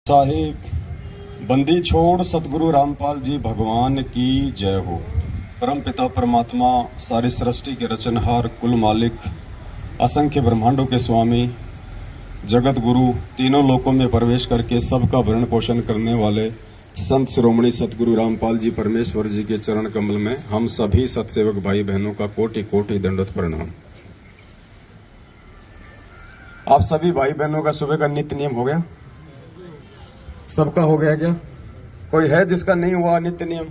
साहिब बंदी छोड़ सतगुरु रामपाल जी भगवान की जय हो। परम पिता परमात्मा सारी सृष्टि के रचनहार कुल मालिक असंख्य ब्रह्मांडों के स्वामी जगत गुरु तीनों लोकों में प्रवेश करके सबका भरण पोषण करने वाले संत शिरोमणि सतगुरु रामपाल जी परमेश्वर जी के चरण कमल में हम सभी सत्सेवक भाई बहनों का कोटि कोटि दंडवत प्रणाम। आप सभी भाई बहनों का सुबह का नित्य नियम हो गया? सबका हो गया क्या? कोई है जिसका नहीं हुआ नित्य नियम?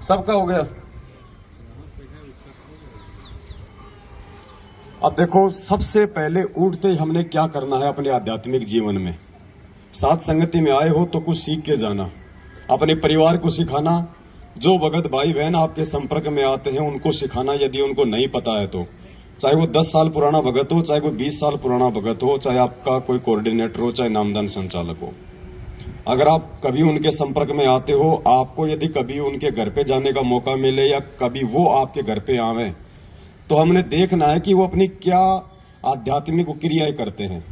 सबका हो गया। अब देखो, सबसे पहले उठते ही हमने क्या करना है अपने आध्यात्मिक जीवन में। साथ संगति में आए हो तो कुछ सीख के जाना, अपने परिवार को सिखाना, जो भगत भाई बहन आपके संपर्क में आते हैं उनको सिखाना यदि उनको नहीं पता है तो। चाहे वो 10 साल पुराना भगत हो, चाहे कोई 20 साल पुराना भगत हो, चाहे आपका कोई कोऑर्डिनेटर हो, चाहे नामदान संचालक हो, अगर आप कभी उनके संपर्क में आते हो, आपको यदि कभी उनके घर पे जाने का मौका मिले या कभी वो आपके घर पे आवे, तो हमने देखना है कि वो अपनी क्या आध्यात्मिक क्रियाएं करते हैं।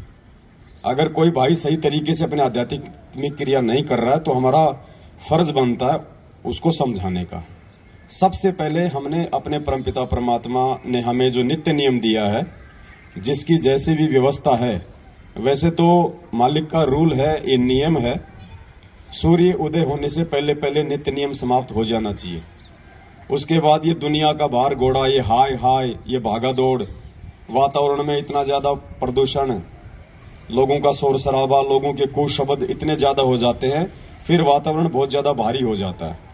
अगर कोई भाई सही तरीके से अपने आध्यात्मिक क्रिया नहीं कर रहा है तो हमारा फर्ज बनता है उसको समझाने का। सबसे पहले हमने अपने परमपिता परमात्मा ने हमें जो नित्य नियम दिया है, जिसकी जैसी भी व्यवस्था है, वैसे तो मालिक का रूल है, ये नियम है, सूर्य उदय होने से पहले पहले नित्य नियम समाप्त हो जाना चाहिए। उसके बाद ये दुनिया का भार घोड़ा, ये हाय हाय, ये भागा दौड़, वातावरण में इतना ज़्यादा प्रदूषण, लोगों का शोर शराबा, लोगों के कुशब्द इतने ज़्यादा हो जाते हैं, फिर वातावरण बहुत ज़्यादा भारी हो जाता है।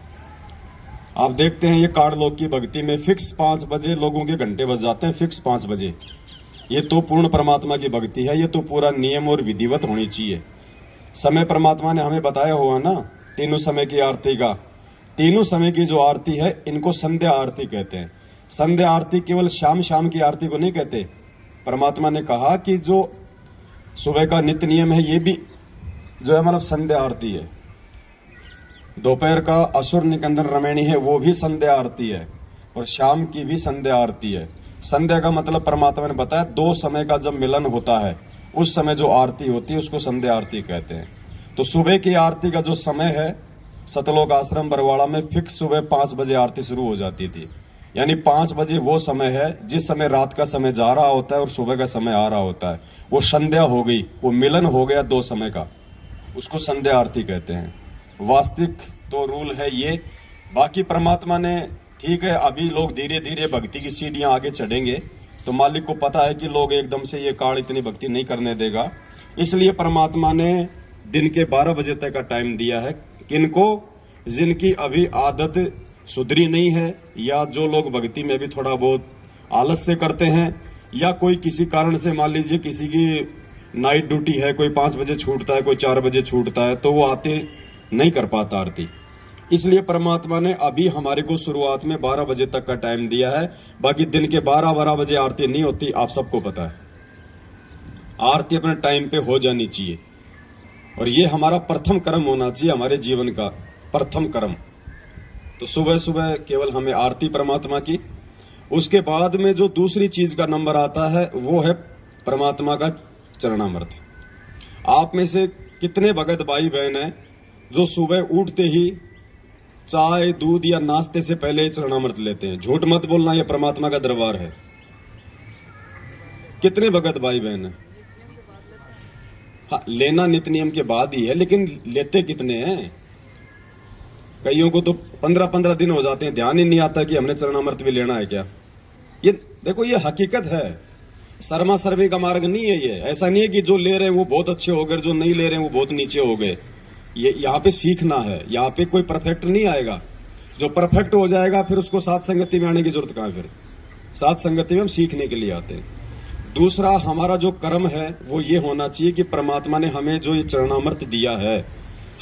आप देखते हैं ये काड़ लोग की भक्ति में फिक्स 5 बजे लोगों के घंटे बज जाते हैं, फिक्स 5 बजे। ये तो पूर्ण परमात्मा की भक्ति है, ये तो पूरा नियम और विधिवत होनी चाहिए। समय परमात्मा ने हमें बताया हुआ ना, तीनों समय की आरती का। तीनों समय की जो आरती है इनको संध्या आरती कहते हैं। संध्या आरती केवल शाम शाम की आरती को नहीं कहते। परमात्मा ने कहा कि जो सुबह का नित्य नियम है ये भी जो है मतलब संध्या आरती है। दोपहर का असुर निकंदन रमैणी है, वो भी संध्या आरती है, और शाम की भी संध्या आरती है। संध्या का मतलब परमात्मा ने बताया 2 समय का जब मिलन होता है उस समय जो आरती होती है उसको संध्या आरती कहते हैं। तो सुबह की आरती का जो समय है, सतलोक आश्रम बरवाड़ा में फिक्स सुबह 5 बजे आरती शुरू हो जाती थी। यानी 5 बजे वो समय है जिस समय रात का समय जा रहा होता है और सुबह का समय आ रहा होता है। वो संध्या हो गई, वो मिलन हो गया 2 समय का, उसको संध्या आरती कहते हैं। वास्तविक तो रूल है ये। बाकी परमात्मा ने, ठीक है, अभी लोग धीरे धीरे भक्ति की सीढ़ियां आगे चढ़ेंगे, तो मालिक को पता है कि लोग एकदम से ये काल इतनी भक्ति नहीं करने देगा, इसलिए परमात्मा ने दिन के 12 बजे तक का टाइम दिया है। किनको? जिनकी अभी आदत सुधरी नहीं है, या जो लोग भक्ति में भी थोड़ा बहुत आलस से करते हैं, या कोई किसी कारण से, मान लीजिए किसी की नाइट ड्यूटी है, कोई 5 बजे छूटता है, कोई 4 बजे छूटता है, तो वो आते नहीं कर पाता आरती। इसलिए परमात्मा ने अभी हमारे को शुरुआत में 12 बजे तक का टाइम दिया है। बाकी दिन के 12 बजे आरती नहीं होती, आप सबको पता है। आरती अपने टाइम पे हो जानी चाहिए, और ये हमारा प्रथम कर्म होना चाहिए, हमारे जीवन का प्रथम कर्म। तो सुबह सुबह केवल हमें आरती परमात्मा की। उसके बाद में जो दूसरी चीज का नंबर आता है वो है परमात्मा का चरणामृत। आप में से कितने भगत भाई बहन हैं जो सुबह उठते ही चाय दूध या नाश्ते से पहले ही चरणामृत लेते हैं? झूठ मत बोलना, ये परमात्मा का दरबार है। कितने भगत भाई बहन हैं? हाँ, लेना नित्य नियम के बाद ही है, लेकिन लेते कितने हैं? कईयों को तो 15-15 दिन हो जाते हैं, ध्यान ही नहीं आता कि हमने चरणामृत भी लेना है क्या। ये देखो, ये हकीकत है, शर्मा शर्मी का मार्ग नहीं है ये। ऐसा नहीं है कि जो ले रहे हैं वो बहुत अच्छे हो गए, जो नहीं ले रहे हैं वो बहुत नीचे हो गए। ये यहाँ पे सीखना है, यहाँ पे कोई परफेक्ट नहीं आएगा। जो परफेक्ट हो जाएगा फिर उसको साथ संगति में आने की जरूरत कहाँ है? फिर साथ संगति में हम सीखने के लिए आते हैं। दूसरा, हमारा जो कर्म है वो ये होना चाहिए कि परमात्मा ने हमें जो ये चरणामृत दिया है,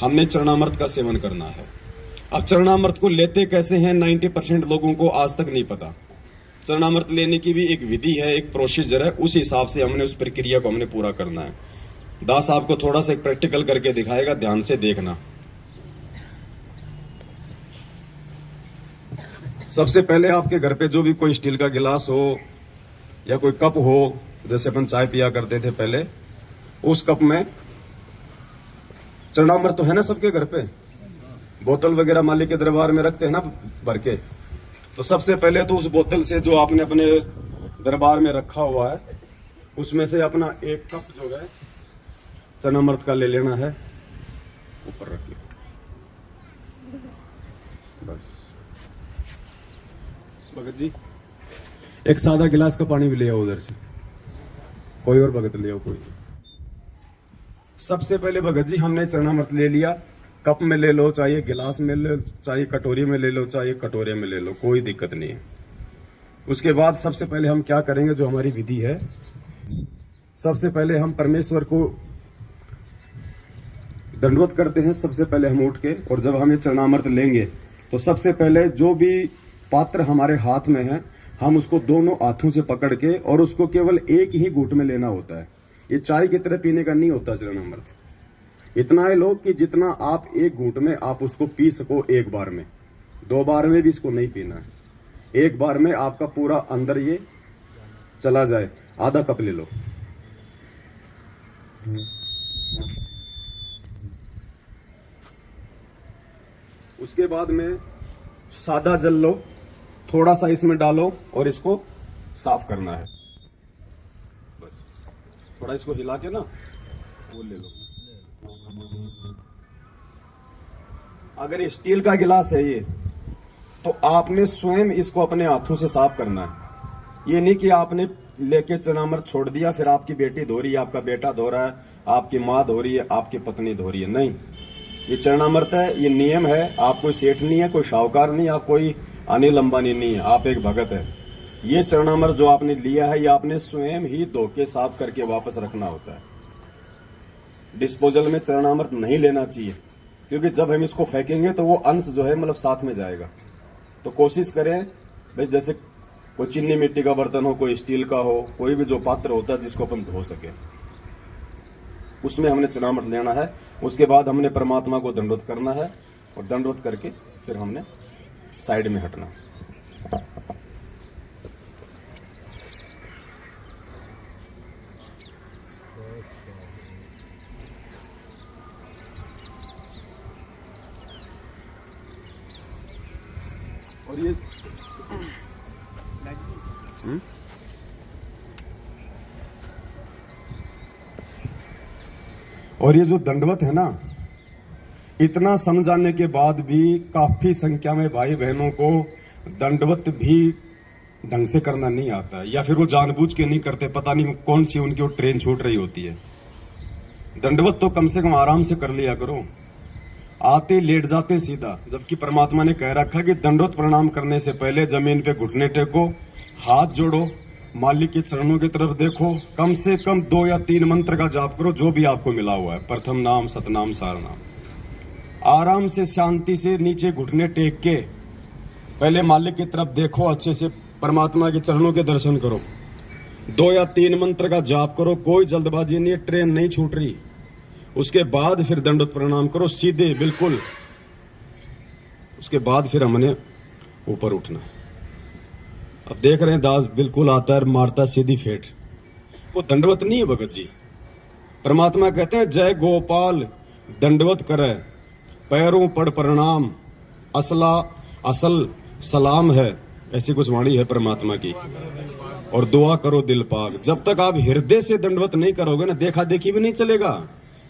हमने चरणामृत का सेवन करना है। अब चरणामृत को लेते कैसे हैं 90% लोगों को आज तक नहीं पता। चरणामृत लेने की भी एक विधि है, एक प्रोसीजर है, उस हिसाब से हमने उस प्रक्रिया को हमने पूरा करना है। दास आपको थोड़ा सा एक प्रैक्टिकल करके दिखाएगा, ध्यान से देखना। सबसे पहले आपके घर पे जो भी कोई स्टील का गिलास हो या कोई कप हो, जैसे अपन चाय पिया करते थे पहले, उस कप में चरणामृत तो है ना सबके घर पे, बोतल वगैरह मालिक के दरबार में रखते हैं ना भर के। तो सबसे पहले तो उस बोतल से जो आपने अपने दरबार में रखा हुआ है उसमें से अपना एक कप जो है चरणामृत का ले लेना है, ऊपर रखिए बस। भगत जी एक सादा गिलास का पानी भी ले आओ उधर से, कोई और भगत ले आओ कोई। सबसे पहले भगत जी हमने चरणामृत ले लिया, कप में ले लो, चाहे गिलास में ले लो, चाहे कटोरी में ले लो, चाहे कटोरे में ले लो, कोई दिक्कत नहीं है। उसके बाद सबसे पहले हम क्या करेंगे, जो हमारी विधि है, सबसे पहले हम परमेश्वर को दंडवत करते हैं। सबसे पहले हम उठ के, और जब हम ये चरणामृत लेंगे तो सबसे पहले जो भी पात्र हमारे हाथ में है हम उसको दोनों हाथों से पकड़ के, और उसको केवल एक ही घूंट में लेना होता है। ये चाय की तरह पीने का नहीं होता चरणामृत। इतना है लोग कि जितना आप एक घूंट में आप उसको पी सको एक बार में, 2 बार में भी इसको नहीं पीना है। एक बार में आपका पूरा अंदर ये चला जाए। आधा कप ले लो, उसके बाद में सादा जल लो, थोड़ा सा इसमें डालो और इसको साफ करना है। बस थोड़ा इसको हिला के ना वो ले लो। अगर स्टील का गिलास है ये, तो आपने स्वयं इसको अपने हाथों से साफ करना है। ये नहीं कि आपने लेके चरणामृत छोड़ दिया, फिर आपकी बेटी धो रही है, आपका बेटा धो रहा है, आपकी माँ धो रही है, आपकी पत्नी धो रही है। नहीं, ये चरणामृत है, ये नियम है। आप कोई सेठ नहीं है, कोई शाहूकार नहीं, आप कोई अनिल अंबानी नहीं है, आप एक भगत है। ये चरणामृत जो आपने लिया है ये आपने स्वयं ही धो के साफ करके वापस रखना होता है। डिस्पोजल में चरणामृत नहीं लेना चाहिए, क्योंकि जब हम इसको फेंकेंगे तो वो अंश जो है मतलब साथ में जाएगा। तो कोशिश करें भाई, जैसे कोई चीनी मिट्टी का बर्तन हो, कोई स्टील का हो, कोई भी जो पात्र होता है जिसको अपन धो सके, उसमें हमने चरणामृत लेना है। उसके बाद हमने परमात्मा को दंडवत करना है, और दंडवत करके फिर हमने साइड में हटना। और ये और ये जो दंडवत है ना, इतना समझाने के बाद भी काफी संख्या में भाई बहनों को दंडवत भी ढंग से करना नहीं आता है, या फिर वो जानबूझ के नहीं करते, पता नहीं कौन सी उनकी वो ट्रेन छूट रही होती है। दंडवत तो कम से कम आराम से कर लिया करो, आते लेट जाते सीधा। जबकि परमात्मा ने कह रखा कि दंडवत प्रणाम करने से पहले जमीन पे घुटने टेको, हाथ जोड़ो, मालिक के चरणों की तरफ देखो, कम से कम 2 या 3 मंत्र का जाप करो, जो भी आपको मिला हुआ है, प्रथम नाम, सतनाम, सारनाम। आराम से शांति से नीचे घुटने टेक के पहले मालिक की तरफ देखो, अच्छे से परमात्मा के चरणों के दर्शन करो, 2 या 3 मंत्र का जाप करो, कोई जल्दबाजी नहीं है, ट्रेन नहीं छूट रही। उसके बाद फिर दंडवत प्रणाम करो सीधे बिल्कुल। उसके बाद फिर हमने ऊपर उठना है। अब देख रहे हैं दास बिल्कुल आता है, मारता सीधी फेट। वो दंडवत नहीं है भगत जी। परमात्मा कहते हैं जय गोपाल दंडवत करे, पैरों पड़ प्रणाम, असला असल सलाम है, ऐसी कुछ वाणी है परमात्मा की। और दुआ करो दिल पाक। जब तक आप हृदय से दंडवत नहीं करोगे ना, देखा देखी भी नहीं चलेगा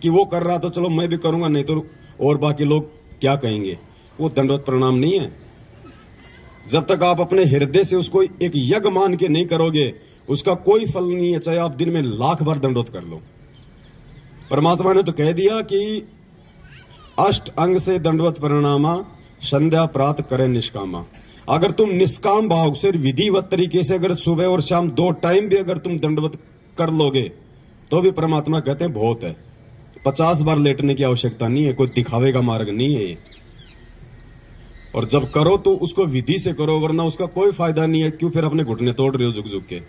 कि वो कर रहा तो चलो मैं भी करूंगा, नहीं तो और बाकी लोग क्या कहेंगे। वो दंडवत प्रणाम नहीं है। जब तक आप अपने हृदय से उसको एक यज्ञ मान के नहीं करोगे, उसका कोई फल नहीं है, चाहे आप दिन में 1,00,000 बार दंडवत कर लो। परमात्मा ने तो कह दिया कि अष्ट अंग से दंडवत प्रणामा, संध्या प्रात करे निष्कामा। अगर तुम निष्काम भाव से विधिवत तरीके से अगर सुबह और शाम 2 टाइम भी अगर तुम दंडवत कर लोगे तो भी परमात्मा कहते हैं बहुत है। 50 बार लेटने की आवश्यकता नहीं है, कोई दिखावे का मार्ग नहीं है ये। और जब करो तो उसको विधि से करो, वरना उसका कोई फायदा नहीं है। क्यों फिर अपने घुटने तोड़ रहे हो झुक झुक के।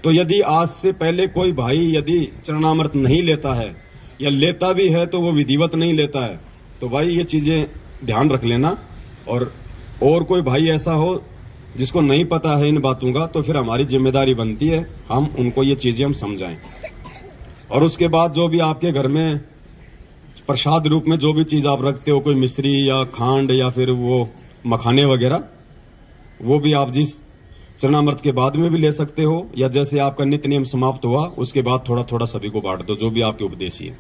तो यदि आज से पहले कोई भाई यदि चरणामृत नहीं लेता है, या लेता भी है तो वो विधिवत नहीं लेता है, तो भाई ये चीजें ध्यान रख लेना। और कोई भाई ऐसा हो जिसको नहीं पता है इन बातों का, तो फिर हमारी जिम्मेदारी बनती है हम उनको ये चीजें हम समझाएं। और उसके बाद जो भी आपके घर में प्रसाद रूप में जो भी चीज आप रखते हो, कोई मिश्री या खांड या फिर वो मखाने वगैरह, वो भी आप जिस चरणामृत के बाद में भी ले सकते हो, या जैसे आपका नित्य नियम समाप्त हुआ उसके बाद थोड़ा थोड़ा सभी को बांट दो, जो भी आपके उपदेशी है।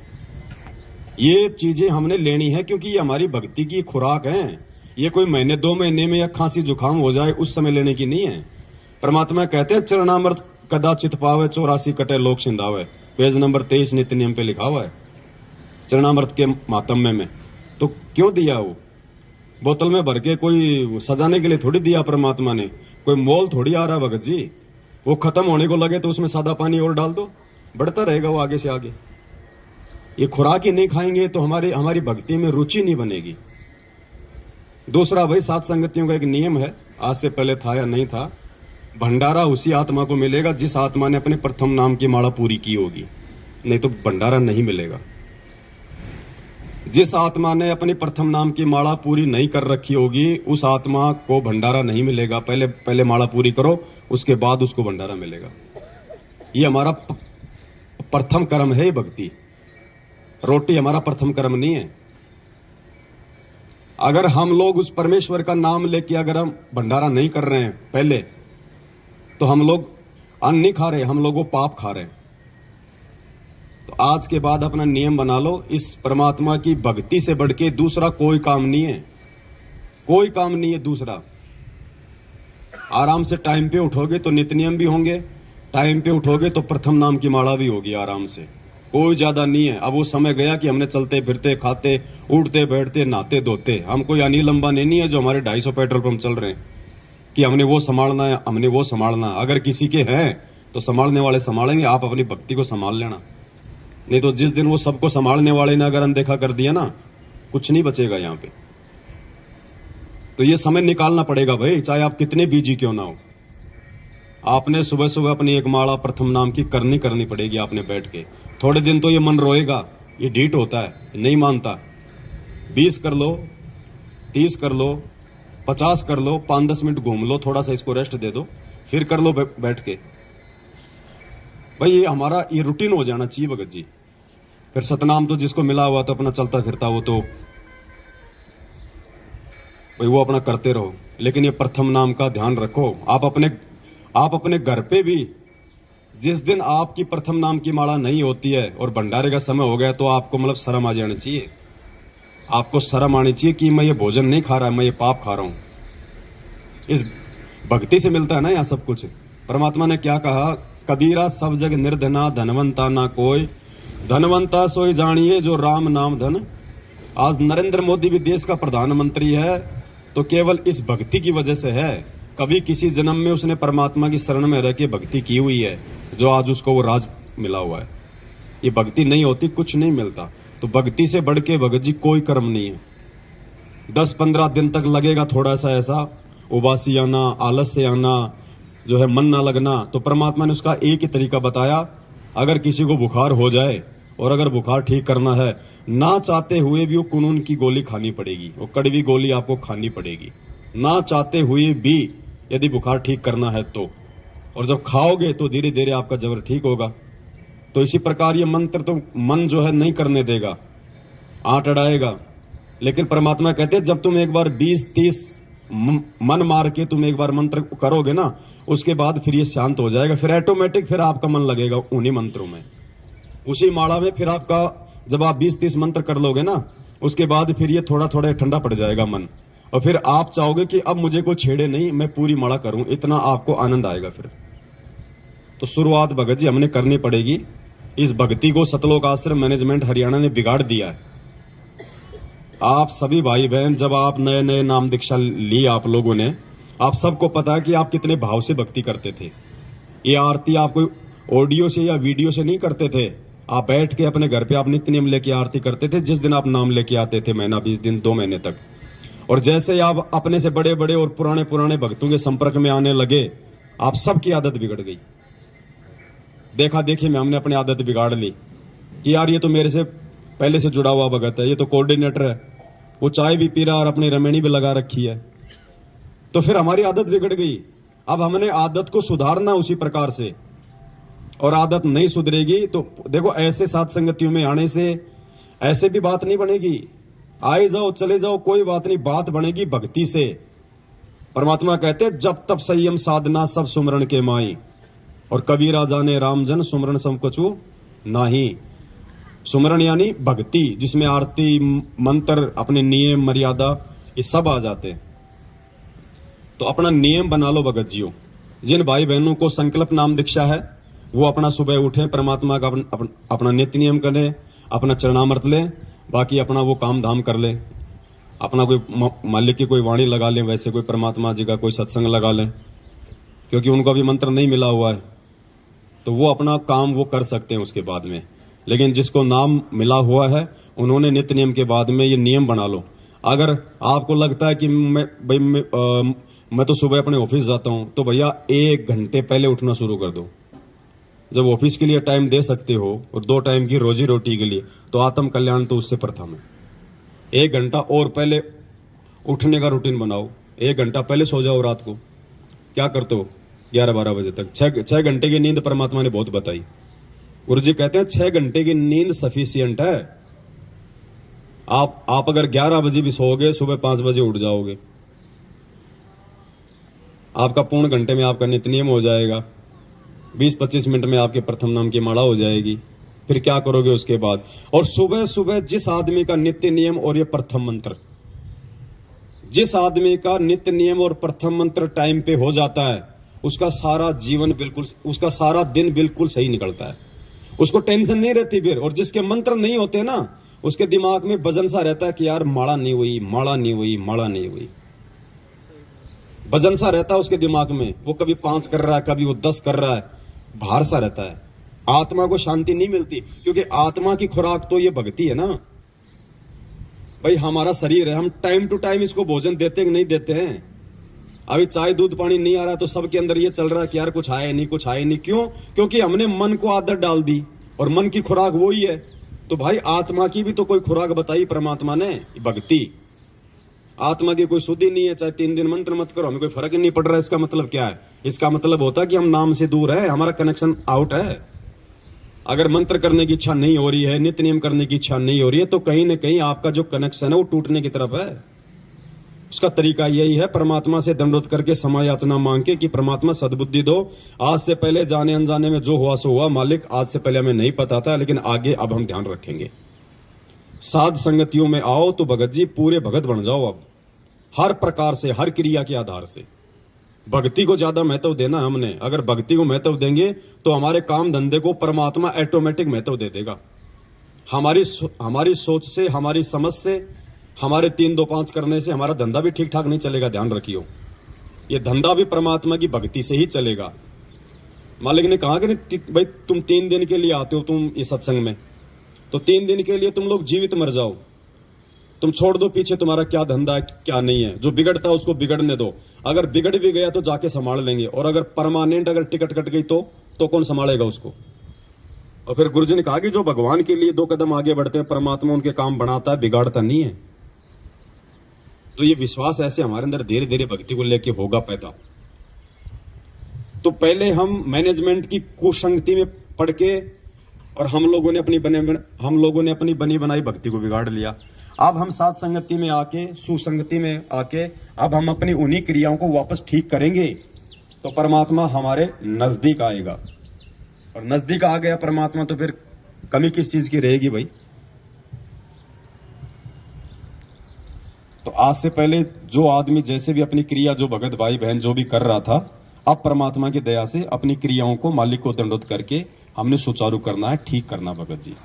ये चीजें हमने लेनी है क्योंकि ये हमारी भक्ति की खुराक है। ये कोई महीने 2 महीने में या खांसी जुकाम हो जाए उस समय लेने की नहीं है। परमात्मा कहते हैं चरणामृत कदाचित पावे 84 कटे लोक सिंधावे, पेज नंबर 23 नित्य नियम पे लिखा हुआ है चरणामृत के मातम्य में। तो क्यों दिया? वो बोतल में भर के कोई सजाने के लिए थोड़ी दिया परमात्मा ने, कोई मोल थोड़ी आ रहा भगत जी। वो खत्म होने को लगे तो उसमें सादा पानी और डाल दो, बढ़ता रहेगा वो आगे से आगे। ये खुराक ही नहीं खाएंगे तो हमारी भक्ति में रुचि नहीं बनेगी। दूसरा भाई, सात संगतियों का एक नियम है, आज से पहले था या नहीं था, भंडारा उसी आत्मा को मिलेगा जिस आत्मा ने अपने प्रथम नाम की माला पूरी की होगी, नहीं तो भंडारा नहीं मिलेगा। जिस आत्मा ने अपनी प्रथम नाम की माला पूरी नहीं कर रखी होगी उस आत्मा को भंडारा नहीं मिलेगा। पहले माला पूरी करो, उसके बाद उसको भंडारा मिलेगा। ये हमारा प्रथम कर्म है भक्ति। रोटी हमारा प्रथम कर्म नहीं है। अगर हम लोग उस परमेश्वर का नाम लेके अगर हम भंडारा नहीं कर रहे हैं पहले, तो हम लोग अन्न नहीं खा रहे, हम लोग वो पाप खा रहे हैं। तो आज के बाद अपना नियम बना लो, इस परमात्मा की भक्ति से बढ़ के दूसरा कोई काम नहीं है, कोई काम नहीं है दूसरा। आराम से टाइम पे उठोगे तो नित्य नियम भी होंगे, टाइम पे उठोगे तो प्रथम नाम की माला भी होगी आराम से। कोई ज्यादा नहीं है। अब वो समय गया कि हमने चलते फिरते खाते उठते बैठते नहाते धोते, हम कोई अनिल अंबानी नहीं है जो हमारे 250 पेट्रोल पंप चल रहे हैं कि हमने वो संभालना है, हमने वो संभालना। अगर किसी के हैं तो संभालने वाले संभालेंगे, आप अपनी भक्ति को संभाल लेना। नहीं तो जिस दिन वो सबको संभालने वाले ने अगर अनदेखा कर दिया ना, कुछ नहीं बचेगा यहाँ पे। तो ये समय निकालना पड़ेगा भाई, चाहे आप कितने बिजी क्यों ना हो। आपने सुबह सुबह अपनी एक माला प्रथम नाम की करनी पड़ेगी आपने बैठ के। थोड़े दिन तो ये मन रोएगा, ये डीट होता है, नहीं मानता। 20 कर लो, 30 कर लो, 50 कर लो, 5-10 मिनट घूम लो, थोड़ा सा इसको रेस्ट दे दो, फिर कर लो बैठ के। भाई ये हमारा ये रूटीन हो जाना चाहिए भगत जी। फिर सतनाम तो जिसको मिला हुआ तो अपना चलता फिरता वो तो भाई वो अपना करते रहो, लेकिन ये प्रथम नाम का ध्यान रखो। आप अपने घर पे भी जिस दिन आपकी प्रथम नाम की माला नहीं होती है और भंडारे का समय हो गया तो आपको मतलब शर्म आ जानी चाहिए। आपको शर्म आनी चाहिए कि मैं ये भोजन नहीं खा रहा, मैं ये पाप खा रहा हूं। इस भक्ति से मिलता है ना यहाँ सब कुछ। परमात्मा ने क्या कहा, कबीरा सब जग निर्धना धनवंता ना कोई, धनवंता सोई जानिए जो राम नाम धन। आज नरेंद्र मोदी भी देश का प्रधानमंत्री है तो केवल इस भक्ति की वजह से है। कभी किसी जन्म में उसने परमात्मा की शरण में रह के भक्ति की हुई है, जो आज उसको वो राज मिला हुआ है। ये भक्ति नहीं होती कुछ नहीं मिलता। तो भक्ति से बढ़ के भगत जी कोई कर्म नहीं है। 10-15 दिन तक लगेगा थोड़ा सा ऐसा उबासी आना, आलस से आना, जो है मन ना लगना, तो परमात्मा ने उसका एक ही तरीका बताया। अगर किसी को बुखार हो जाए और अगर बुखार ठीक करना है, ना चाहते हुए भी वो कुनून की गोली खानी पड़ेगी, वो कड़वी गोली आपको खानी पड़ेगी, ना चाहते हुए भी यदि बुखार ठीक करना है तो। और जब खाओगे तो धीरे धीरे आपका जबर ठीक होगा। तो इसी प्रकार ये मंत्र तो मन जो है नहीं करने देगा, आंट अड़ाएगा। लेकिन परमात्मा कहते हैं जब तुम एक बार 20-30 मन मार के तुम एक बार मंत्र करोगे ना, उसके बाद फिर ये शांत हो जाएगा। फिर ऑटोमेटिक फिर आपका मन लगेगा उन्हीं मंत्रों में, उसी माला में। फिर आपका जब आप 20-30 मंत्र कर लोगे ना, उसके बाद फिर ये थोड़ा थोड़ा ठंडा पड़ जाएगा मन, और फिर आप चाहोगे कि अब मुझे कोई छेड़े नहीं, मैं पूरी माला करूं। इतना आपको आनंद आएगा फिर। तो शुरुआत भगत जी हमने करनी पड़ेगी। इस भक्ति को सतलोक आश्रम मैनेजमेंट हरियाणा ने बिगाड़ दिया है। आप सभी भाई बहन, जब आप नए नए नाम दीक्षा ली आप लोगों ने, आप सबको पता है कि आप कितने भाव से भक्ति करते थे। ये आरती आप कोई ऑडियो से या वीडियो से नहीं करते थे। आप बैठ के अपने घर पे आप नित्य नियम लेके आरती करते थे। जिस दिन आप नाम लेके आते थे, महीना 20 दिन 2 महीने तक, और जैसे आप अपने से बड़े बड़े और पुराने भक्तों के संपर्क में आने लगे, आप सबकी आदत बिगड़ गई। देखा देखी में हमने अपनी आदत बिगाड़ ली कि यार ये तो मेरे से पहले से जुड़ा हुआ भगत है, ये तो कोऑर्डिनेटर है, वो चाय भी पी रहा और अपनी रमेणी भी लगा रखी है। तो फिर हमारी आदत बिगड़ गई। अब हमने आदत को सुधारना उसी प्रकार से। और आदत नहीं सुधरेगी तो देखो ऐसे साथ संगतियों में आने से ऐसे भी बात नहीं बनेगी। आए जाओ चले जाओ कोई बात नहीं, बात बनेगी भक्ति से। परमात्मा कहते जब तब संयम साधना सब सुमरण के माई, और कबीरा जाने रामजन सुमरण सम कछु नाही। सुमरण यानी भक्ति, जिसमें आरती मंत्र अपने नियम मर्यादा ये सब आ जाते हैं। तो अपना नियम बना लो भगत जियो। जिन भाई बहनों को संकल्प नाम दीक्षा है वो अपना सुबह उठे, परमात्मा का अपना नित्य नियम करें, अपना चरणामृत ले, बाकी अपना वो काम धाम कर ले। अपना कोई मालिक की कोई वाणी लगा ले, वैसे कोई परमात्मा जी का कोई सत्संग लगा ले, क्योंकि उनको भी मंत्र नहीं मिला हुआ है तो वो अपना काम वो कर सकते हैं उसके बाद में। लेकिन जिसको नाम मिला हुआ है उन्होंने नित्य नियम के बाद में ये नियम बना लो। अगर आपको लगता है कि मैं तो सुबह अपने ऑफिस जाता हूं, तो भैया 1 घंटे पहले उठना शुरू कर दो। जब ऑफिस के लिए टाइम दे सकते हो और 2 टाइम की रोजी रोटी के लिए, तो आत्म कल्याण तो उससे प्रथम है। 1 घंटा और पहले उठने का रूटीन बनाओ। 1 घंटा पहले सो जाओ। रात को क्या करते हो 11-12 बजे तक? 6 घंटे की नींद परमात्मा ने बहुत बताई। गुरु जी कहते हैं 6 घंटे की नींद सफिशियंट है। आप अगर 11 बजे भी सोओगे, सुबह 5 बजे उठ जाओगे, आपका पूर्ण घंटे में आपका नित्य नियम हो जाएगा। 20-25 मिनट में आपके प्रथम नाम की माला हो जाएगी। फिर क्या करोगे उसके बाद? और सुबह सुबह जिस आदमी का नित्य नियम और ये प्रथम मंत्र, जिस आदमी का नित्य नियम और प्रथम मंत्र टाइम पे हो जाता है, उसका सारा जीवन बिल्कुल, उसका सारा दिन बिल्कुल सही निकलता है। उसको टेंशन नहीं रहती फिर। और जिसके मंत्र नहीं होते ना, उसके दिमाग में वजन सा रहता है कि यार माला नहीं हुई, माला नहीं हुई, माला नहीं हुई। वजन सा रहता है उसके दिमाग में। वो कभी 5 कर रहा है, कभी वो 10 कर रहा है, भार सा रहता है। आत्मा को शांति नहीं मिलती, क्योंकि आत्मा की खुराक तो ये भक्ति है ना भाई। हमारा शरीर है, हम टाइम टू टाइम इसको भोजन देते हैं कि नहीं देते हैं? अभी चाय दूध पानी नहीं आ रहा तो सबके अंदर ये चल रहा है कि यार कुछ आए नहीं, कुछ आए नहीं। क्यों? क्योंकि हमने मन को आदत डाल दी, और मन की खुराक वो ही है। तो भाई आत्मा की भी तो कोई खुराक बताई परमात्मा ने, भक्ति। आत्मा की कोई शुद्धि नहीं है, चाहे 3 दिन मंत्र मत करो, हमें कोई फर्क ही नहीं पड़ रहा है। इसका मतलब क्या है? इसका मतलब होता है कि हम नाम से दूर है, हमारा कनेक्शन आउट है। अगर मंत्र करने की इच्छा नहीं हो रही है, नित्य नियम करने की इच्छा नहीं हो रही है, तो कहीं ना कहीं आपका जो कनेक्शन है वो टूटने की तरफ है। उसका तरीका यही है, परमात्मा से दंडवत करके क्षमा याचना मांग के कि परमात्मा सद्बुद्धि दो। आज से पहले जाने अनजाने में जो हुआ सो हुआ, मालिक आज से पहले हमें नहीं पता था, लेकिन आगे अब हम ध्यान रखेंगे। साध संगतियों में आओ तो भगत जी पूरे भगत बन जाओ। अब हर प्रकार से, हर क्रिया के आधार से भक्ति को ज्यादा महत्व देना है हमने। अगर भक्ति को महत्व देंगे तो हमारे काम धंधे को परमात्मा ऑटोमेटिक महत्व दे देगा। हमारी सोच से, हमारी समझ से, हमारे 3-2-5 करने से हमारा धंधा भी ठीक ठाक नहीं चलेगा। ध्यान रखियो, ये धंधा भी परमात्मा की भक्ति से ही चलेगा। मालिक ने कहा कि भाई तुम 3 दिन के लिए आते हो तुम इस सत्संग में, तो 3 दिन के लिए तुम लोग जीवित मर जाओ। तुम छोड़ दो पीछे तुम्हारा क्या धंधा है क्या नहीं है। जो बिगड़ता है उसको बिगड़ने दो। अगर बिगड़ भी गया तो जाके संभाल लेंगे, और अगर परमानेंट अगर टिकट कट गई तो कौन संभालेगा उसको? और फिर गुरुजी ने कहा कि जो भगवान के लिए 2 कदम आगे बढ़ते हैं, परमात्मा उनके काम बनाता है, बिगाड़ता नहीं है। तो ये विश्वास ऐसे हमारे अंदर धीरे धीरे भक्ति को लेके होगा पैदा। तो पहले हम मैनेजमेंट की कुसंगति में पड़ के, और हम लोगों ने अपनी बनी बनाई भक्ति को बिगाड़ लिया। अब हम साथ संगति में आके, सुसंगति में आके, अब हम अपनी उन्हीं क्रियाओं को वापस ठीक करेंगे तो परमात्मा हमारे नजदीक आएगा। और नजदीक आ गया परमात्मा तो फिर कमी किस चीज की रहेगी भाई? तो आज से पहले जो आदमी जैसे भी अपनी क्रिया, जो भगत भाई बहन जो भी कर रहा था, अब परमात्मा की दया से अपनी क्रियाओं को मालिक को दंडोत करके हमने सुचारू करना है, ठीक करना। भगत जी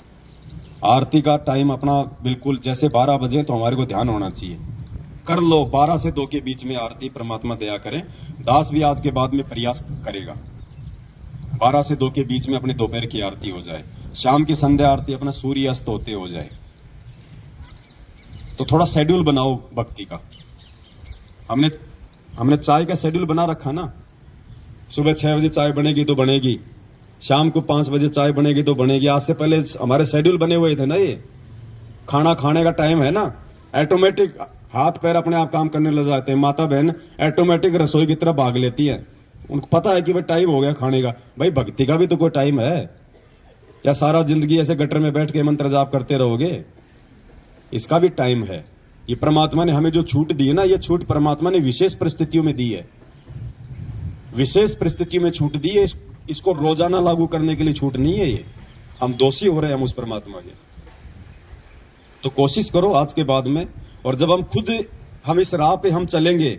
आरती का टाइम अपना बिल्कुल जैसे 12 बजे तो हमारे को ध्यान होना चाहिए। कर लो 12 से 2 के बीच में आरती, परमात्मा दया करें। दास भी आज के बाद में प्रयास करेगा 12 से 2 के बीच में अपने दोपहर की आरती हो जाए, शाम की संध्या आरती अपना सूर्य अस्त होते हो जाए। तो थोड़ा शेड्यूल बनाओ भक्ति का। हमने चाय का शेड्यूल बना रखा ना, सुबह 6 बजे चाय बनेगी तो बनेगी, शाम को 5 बजे चाय बनेगी तो बनेगी। आज से पहले हमारे शेड्यूल बने हुए थे ना, ये खाना खाने का टाइम है ना, ऑटोमेटिक हाथ पैर अपने आप काम करने लग जाते हैं। माता बहन ऑटोमेटिक रसोई की तरफ भाग लेती है, उनको पता है कि भाई टाइम हो गया खाने का। भाई भक्ति का भी तो कोई टाइम है, या सारा जिंदगी ऐसे गटर में बैठ के मंत्र जाप करते रहोगे? इसका भी टाइम है। ये परमात्मा ने हमें जो छूट दी है ना, ये छूट परमात्मा ने विशेष परिस्थितियों में दी है, विशेष परिस्थितियों में छूट दी है। इसको रोजाना लागू करने के लिए छूट नहीं है। ये हम दोषी हो रहे हैं हम उस परमात्मा के। तो कोशिश करो आज के बाद में, और जब हम इस राह पे हम चलेंगे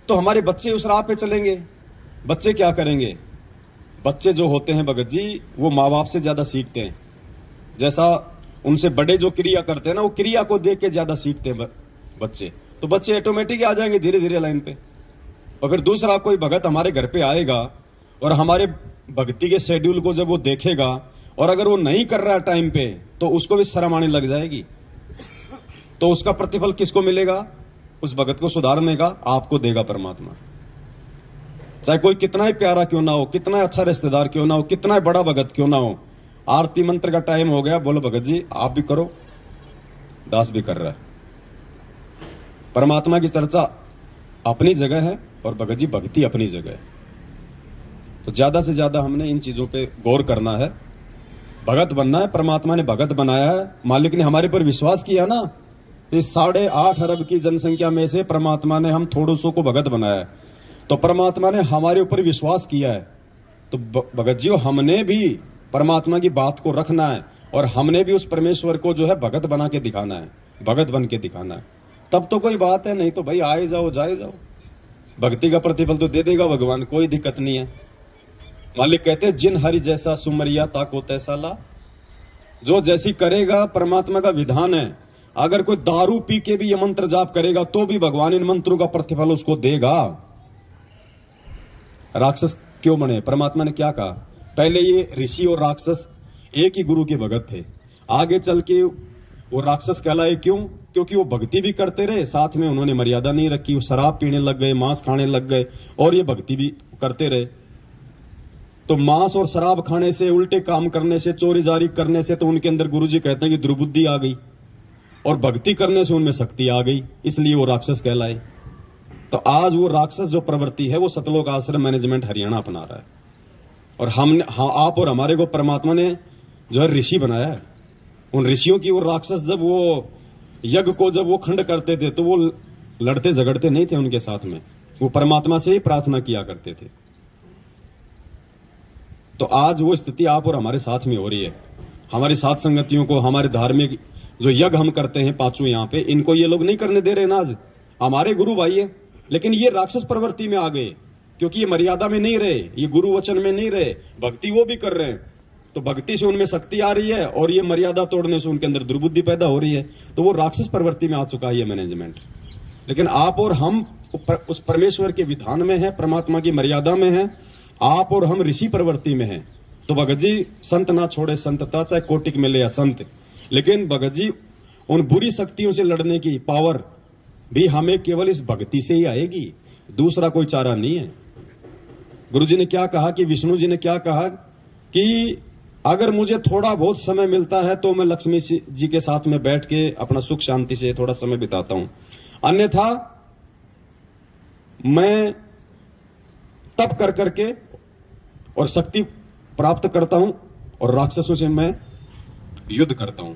तो हमारे बच्चे उस राह पे चलेंगे। बच्चे क्या करेंगे? बच्चे जो होते हैं भगत जी, वो माँ बाप से ज्यादा सीखते हैं। जैसा उनसे बड़े जो क्रिया करते हैं ना, वो क्रिया को देख के ज्यादा सीखते हैं बच्चे। तो बच्चे ऑटोमेटिक आ जाएंगे धीरे धीरे लाइन पे। और फिर दूसरा कोई भगत हमारे घर पे आएगा और हमारे भक्ति के शेड्यूल को जब वो देखेगा, और अगर वो नहीं कर रहा है टाइम पे, तो उसको भी शर्म आने लग जाएगी। तो उसका प्रतिफल किसको मिलेगा? उस भगत को सुधारने का आपको देगा परमात्मा। चाहे कोई कितना ही प्यारा क्यों ना हो, कितना अच्छा रिश्तेदार क्यों ना हो, कितना ही बड़ा भगत क्यों ना हो। आरती मंत्र का टाइम हो गया, बोलो भगत जी आप भी करो, दास भी कर रहा है। परमात्मा की चर्चा अपनी जगह है और भगत जी भक्ति अपनी जगह है। तो ज्यादा से ज्यादा हमने इन चीजों पे गौर करना है। भगत बनना है, परमात्मा ने भगत बनाया है। मालिक ने हमारे पर विश्वास किया ना, इस 8.5 अरब की जनसंख्या में से परमात्मा ने हम थोड़ों सौ को भगत बनाया है। तो परमात्मा ने हमारे ऊपर विश्वास किया है। तो भगत जी हमने भी परमात्मा की बात को रखना है, और हमने भी उस परमेश्वर को जो है भगत बना के दिखाना है, भगत बन के दिखाना है। तब तो कोई बात है, नहीं तो भाई आए जाओ जाए जाओ, भक्ति का प्रतिफल तो दे देगा भगवान, कोई दिक्कत नहीं है। मालिक कहते हैं जिन हरि जैसा सुमरिया ताको तैसा ला। जो जैसी करेगा, परमात्मा का विधान है। अगर कोई दारू पी के भी ये मंत्र जाप करेगा तो भी भगवान इन मंत्रों का प्रतिफल उसको देगा। राक्षस क्यों बने? परमात्मा ने क्या कहा? पहले ये ऋषि और राक्षस एक ही गुरु के भगत थे, आगे चल के वो राक्षस कहलाए। क्यों? क्योंकि वो भक्ति भी करते रहे, साथ में उन्होंने मर्यादा नहीं रखी। वो शराब पीने लग गए, मांस खाने लग गए, और ये भक्ति भी करते रहे। तो मांस और शराब खाने से, उल्टे काम करने से, चोरी जारी करने से तो उनके अंदर गुरुजी कहते हैं कि दुर्बुद्धि आ गई, और भक्ति करने से उनमें शक्ति आ गई, इसलिए वो राक्षस कहलाए। तो आज वो राक्षस जो प्रवृत्ति है वो सतलोक आश्रम मैनेजमेंट हरियाणा अपना रहा है। और आप और हमारे को परमात्मा ने जो है ऋषि बनाया है। उन ऋषियों की वो राक्षस जब वो यज्ञ को जब वो खंड करते थे तो वो लड़ते झगड़ते नहीं थे उनके साथ में, वो परमात्मा से ही प्रार्थना किया करते थे। तो आज वो स्थिति आप और हमारे साथ में हो रही है। हमारी साथ संगतियों को, हमारे धार्मिक जो यज्ञ हम करते हैं पांचों यहाँ पे, इनको ये लोग नहीं करने दे रहे ना। आज हमारे गुरु भाई है, लेकिन ये राक्षस प्रवृत्ति में आ गए, क्योंकि ये मर्यादा में नहीं रहे, ये गुरु वचन में नहीं रहे। भक्ति वो भी कर रहे हैं, तो भक्ति से उनमें शक्ति आ रही है, और ये मर्यादा तोड़ने से उनके अंदर दुर्बुद्धि पैदा हो रही है। तो वो राक्षस प्रवृत्ति में आ चुका है ये मैनेजमेंट। लेकिन आप और हम उस परमेश्वर के विधान में है, परमात्मा की मर्यादा में है। आप और हम ऋषि प्रवृत्ति में है। तो भगत जी संत ना छोड़े संतता, चाहे कोटिक मिले या संत। लेकिन भगत जी उन बुरी शक्तियों से लड़ने की पावर भी हमें केवल इस भक्ति से ही आएगी, दूसरा कोई चारा नहीं है। गुरु जी ने क्या कहा कि विष्णु जी ने क्या कहा कि अगर मुझे थोड़ा बहुत समय मिलता है तो मैं लक्ष्मी जी के साथ में बैठ के अपना सुख शांति से थोड़ा समय बिताता हूं, अन्यथा मैं तप कर करके और शक्ति प्राप्त करता हूं और राक्षसों से मैं युद्ध करता हूं।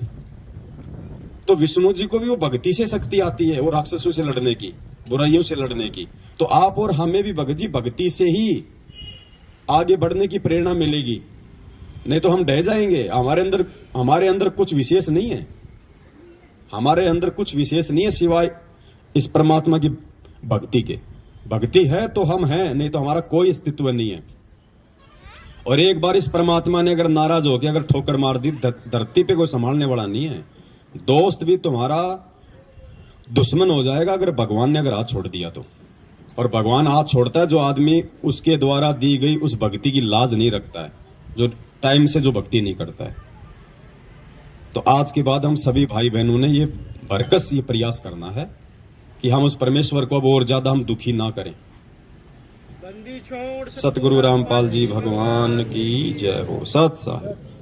तो विष्णु जी को भी वो भक्ति से शक्ति आती है, वो राक्षसों से लड़ने की, बुराइयों से लड़ने की। तो आप और हमें भी भगत जी भक्ति से ही आगे बढ़ने की प्रेरणा मिलेगी, नहीं तो हम ढह जाएंगे। हमारे अंदर कुछ विशेष नहीं है, हमारे अंदर कुछ विशेष नहीं है सिवाय इस परमात्मा की भक्ति के। भक्ति है तो हम हैं, नहीं तो हमारा कोई अस्तित्व नहीं है। और एक बार इस परमात्मा ने अगर नाराज होकर अगर ठोकर मार दी, धरती पे कोई संभालने वाला नहीं है। दोस्त भी तुम्हारा दुश्मन हो जाएगा अगर भगवान ने अगर हाथ छोड़ दिया तो। और भगवान हाथ छोड़ता है जो आदमी उसके द्वारा दी गई उस भक्ति की लाज नहीं रखता है, जो टाइम से जो भक्ति नहीं करता है। तो आज के बाद हम सभी भाई बहनों ने ये बरकस ये प्रयास करना है कि हम उस परमेश्वर को अब और ज्यादा हम दुखी ना करें। सतगुरु रामपाल जी भगवान की जय हो। सत साहिब।